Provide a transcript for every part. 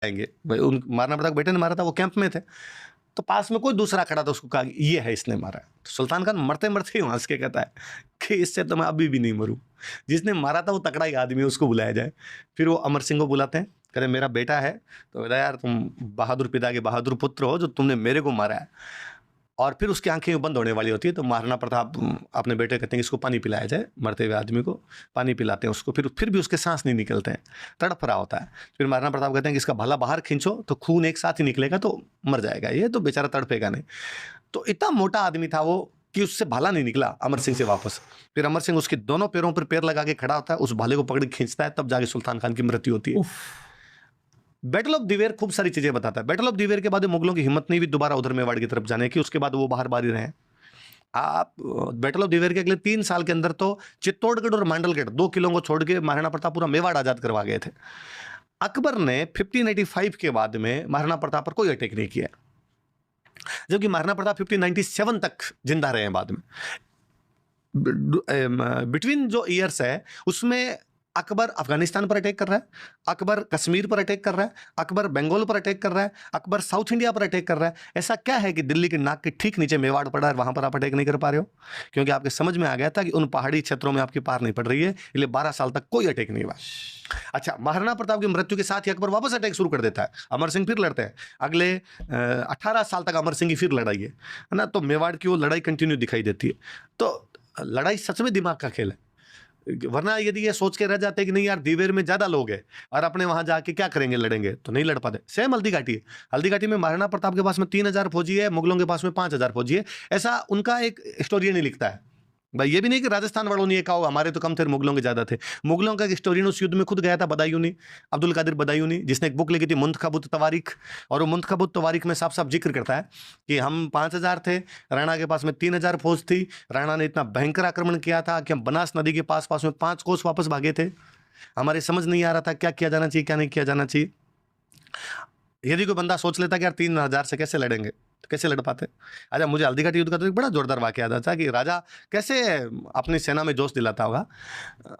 जाएंगे भाई, उन महाराणा प्रताप के बेटे ने मारा था, वो कैंप में थे, तो पास में कोई दूसरा खड़ा था, उसको कहा कि ये है, इसने मारा है। तो सुल्तान खान मरते मरते ही हंस के कहता है कि इससे तो मैं अभी भी नहीं मरूं, जिसने मारा था वो तगड़ा ही आदमी है, उसको बुलाया जाए। फिर वो अमर सिंह को बुलाते हैं, कहते मेरा बेटा है। तो कहता यार तुम बहादुर पिता के बहादुर पुत्र हो जो तुमने मेरे को मारा है। और फिर उसकी आंखें बंद होने वाली होती है, तो महाराणा प्रताप अपने बेटे कहते हैं कि इसको पानी पिलाया जाए, मरते हुए आदमी को पानी पिलाते हैं उसको, फिर भी उसके सांस नहीं निकलते हैं, तड़प रहा होता है। फिर महाराणा प्रताप कहते हैं कि इसका भला बाहर खींचो तो खून एक साथ ही निकलेगा तो मर जाएगा, ये तो बेचारा तड़पेगा नहीं। तो इतना मोटा आदमी था वो कि उससे भाला नहीं निकला अमर सिंह से वापस। फिर अमर सिंह उसके दोनों पैरों पर पैर लगा के खड़ा होता है, उस भाले को पकड़ के खींचता है, तब जाके सुल्तान खान की मृत्यु होती है। बैटल ऑफ दिवेर खूब सारी चीजें बताता है। बैटल ऑफ दिवेर के बाद मुगलों की हिम्मत नहीं हुई दोबारा उधर मेवाड़ की तरफ जाने की, उसके बाद वो बाहर बारी रहे। आप बैटल ऑफ दिवेर के अगले 3 साल के अंदर तो चित्तौड़गढ़ और मांडलगढ़ 2 किलों को छोड़ के महाराणा प्रताप पूरा मेवाड़ आजाद करवा गए थे। अकबर ने 1585 के बाद में महाराणा प्रताप पर कोई अटैक नहीं किया, जबकि महाराणा प्रताप 1597 तक जिंदा रहे हैं बाद में। बिटवीन जो ईयर्स है उसमें अकबर अफगानिस्तान पर अटैक कर रहा है, अकबर कश्मीर पर अटैक कर रहा है, अकबर बंगाल पर अटैक कर रहा है, अकबर साउथ इंडिया पर अटैक कर रहा है। ऐसा क्या है कि दिल्ली के नाक के ठीक नीचे मेवाड़ पड़ा है, वहां पर आप अटैक नहीं कर पा रहे हो? क्योंकि आपके समझ में आ गया था कि उन पहाड़ी क्षेत्रों में आपकी पार नहीं पड़ रही है, इसलिए 12 साल तक कोई अटैक नहीं हुआ। अच्छा, महाराणा प्रताप की मृत्यु के साथ ही अकबर वापस अटैक शुरू कर देता है, अमर सिंह फिर लड़ते हैं। अगले 18 साल तक अमर सिंह की फिर लड़ाई है ना, तो मेवाड़ की वो लड़ाई कंटिन्यू दिखाई देती है। तो लड़ाई सच में दिमाग का खेल है, वरना यदि ये सोच के रह जाते कि नहीं यार दिवेर में ज्यादा लोग हैं और अपने वहां जाके क्या करेंगे, लड़ेंगे, तो नहीं लड़ पाते। सेम हल्दी घाटी है, हल्दी घाटी में महाराणा प्रताप के पास में 3000 फौजी है, मुगलों के पास में 5000 फौजी है। ऐसा उनका एक हिस्टोरियन ही लिखता है भाई, ये भी नहीं कि राजस्थान वालों ने ये कहा हमारे तो कम थे मुगलों के ज्यादा थे। मुगलों का एक हिस्टोरियन उस युद्ध में खुद गया था, बदायूनी, अब्दुल कादिर बदायूनी, जिसने एक बुक लिखी थी मुंतखबुत तवारीख, और वो मुंतखबुत तवारीख में साफ साफ जिक्र करता है कि हम 5000 थे, राणा के पास में 3000 फौज थी, राणा ने इतना भयंकर आक्रमण किया था कि हम बनास नदी के पास पास में 5 कोस वापस भागे थे, हमारे समझ नहीं आ रहा था क्या किया जाना चाहिए क्या नहीं किया जाना चाहिए। यदि कोई बंदा सोच लेता कि यार 3000 से कैसे लड़ेंगे, तो कैसे लड़ पाते। अच्छा, मुझे हल्दी घाटी युद्ध का तो एक बड़ा जोरदार वाकया याद आता कि राजा कैसे अपनी सेना में जोश दिलाता होगा।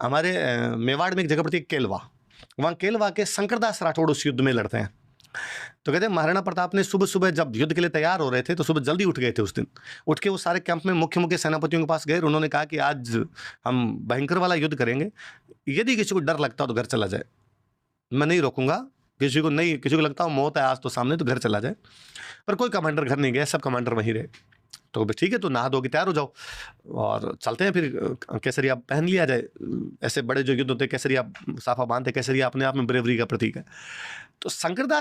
हमारे मेवाड़ में एक जगह पड़ती है केलवा, वहाँ केलवा के शंकरदास राठौड़ उस युद्ध में लड़ते हैं। तो कहते हैं महाराणा प्रताप ने सुबह सुबह जब युद्ध के लिए तैयार हो रहे थे तो सुबह जल्दी उठ गए थे उस दिन, उठ के वो सारे कैंप में मुख्य मुख्य सेनापतियों के पास गए, उन्होंने कहा कि आज हम भयंकर वाला युद्ध करेंगे, यदि किसी को डर लगता हो तो घर चला जाए, मैं नहीं रोकूंगा, किसी को लगता हो मौत है आज तो सामने तो घर चला जाए। पर कोई कमांडर घर नहीं गया, सब कमांडर वहीं रहे। तो ठीक है, तो नहा धो के तैयार हो जाओ और चलते हैं, फिर केसरिया पहन लिया जाए। ऐसे बड़े जो युद्ध होते हैं केसरिया साफा बांधते, केसरिया अपने आप में ब्रेवरी का प्रतीक है। तो शंकरदास